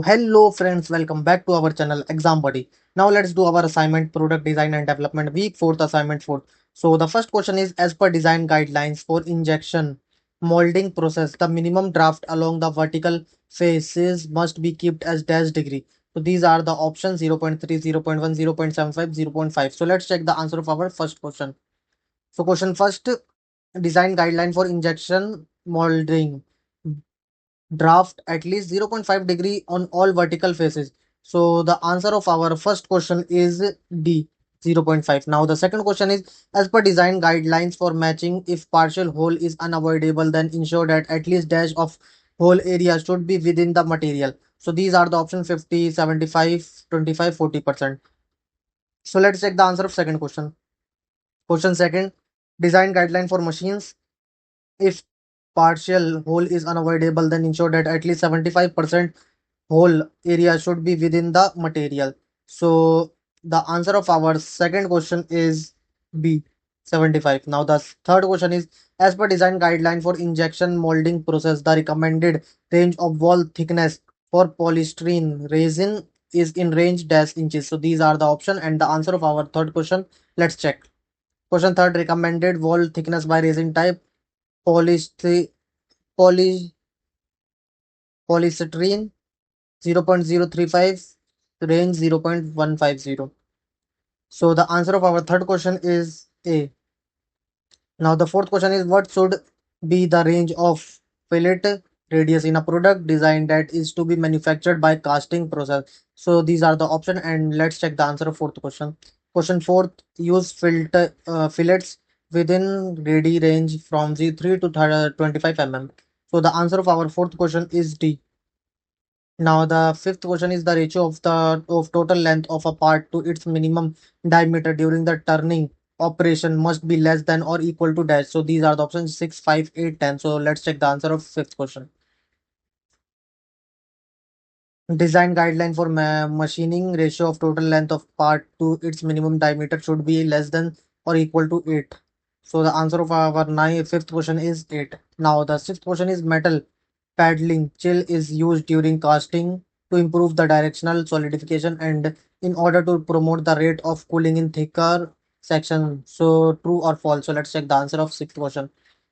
Hello friends, welcome back to our channel Exam Buddy. Now let's do our assignment product design and development week 4th assignment 4th. So the first question is as per design guidelines for injection molding process, the minimum draft along the vertical faces must be kept as dash degree. So these are the options 0.3, 0.1, 0.75, 0.5. So let's check the answer of our first question. So question first, design guideline for injection molding draft at least 0.5 degree on all vertical faces. So the answer of our first question is D, 0.5. Now the second question is as per design guidelines for matching, if partial hole is unavoidable then ensure that at least dash of hole area should be within the material. So these are the option 50, 75, 25, 40%. So let's check the answer of second question. Question second, design guideline for machines. If partial hole is unavoidable, then ensure that at least 75% whole area should be within the material. So the answer of our second question is B, 75. Now the third question is as per design guideline for injection molding process, the recommended range of wall thickness for polystyrene resin is in range dash inches. So these are the option and the answer of our third question. Let's check. Question third, recommended wall thickness by resin type polystyrene poly polystyrene 0.035, range 0.150. So the answer of our third question is A. Now the fourth question is what should be the range of fillet radius in a product design that is to be manufactured by casting process. So these are the option and let's check the answer of fourth question. Question fourth, use fillets within ready range from 3 to 25 mm. So the answer of our fourth question is D. Now the fifth question is the ratio of the total length of a part to its minimum diameter during the turning operation must be less than or equal to dash. So these are the options 6, 5, 8, 10. So let's check the answer of fifth question. Design guideline for machining ratio of total length of part to its minimum diameter should be less than or equal to 8. So the answer of our fifth question is 8. Now the sixth question is metal paddling chill is used during casting to improve the directional solidification and in order to promote the rate of cooling in thicker section. So true or false? So let's check the answer of sixth question.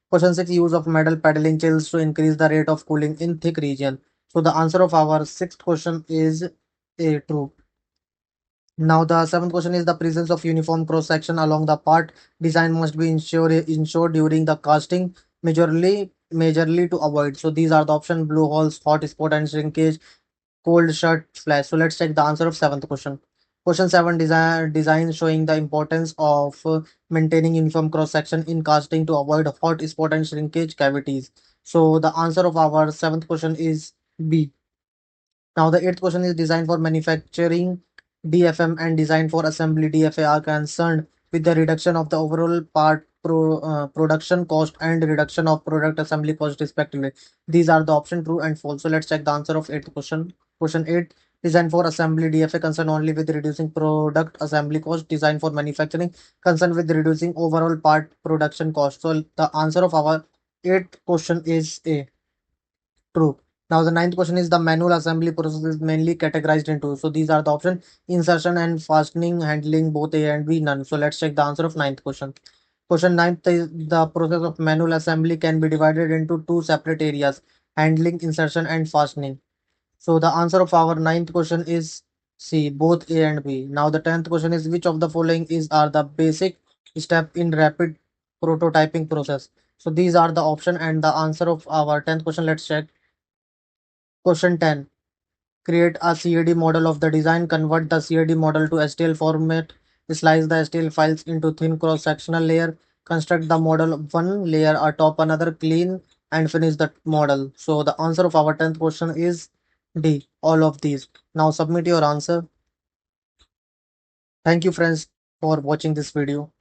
Question 6, use of metal paddling chills to increase the rate of cooling in thick region. So the answer of our sixth question is A, true. Now the seventh question is the presence of uniform cross section along the part design must be ensured during the casting majorly to avoid. So these are the option blue holes, hot spot and shrinkage, cold shut flash. So let's check the answer of seventh question. Question 7, design showing the importance of maintaining uniform cross section in casting to avoid hot spot and shrinkage cavities. So the answer of our seventh question is B. Now the eighth question is designed for manufacturing DFM and design for assembly DFA are concerned with the reduction of the overall production cost and reduction of product assembly cost respectively. These are the option true and false. So let's check the answer of eighth question. Question 8, design for assembly DFA concerned only with reducing product assembly cost, design for manufacturing concerned with reducing overall part production cost. So the answer of our eighth question is A, true. Now the ninth question is the manual assembly process is mainly categorized into. So these are the option insertion and fastening, handling both A and B, none. So let's check the answer of ninth question. Question ninth is the process of manual assembly can be divided into two separate areas, handling, insertion and fastening. So the answer of our ninth question is C, both A and B. Now the tenth question is which of the following is are the basic step in rapid prototyping process. So these are the option and the answer of our tenth question. Let's check. Question 10. Create a CAD model of the design, convert the CAD model to STL format, slice the STL files into thin cross-sectional layer, construct the model one layer atop another, clean and finish the model. So the answer of our 10th question is D, all of these. Now submit your answer. Thank you friends for watching this video.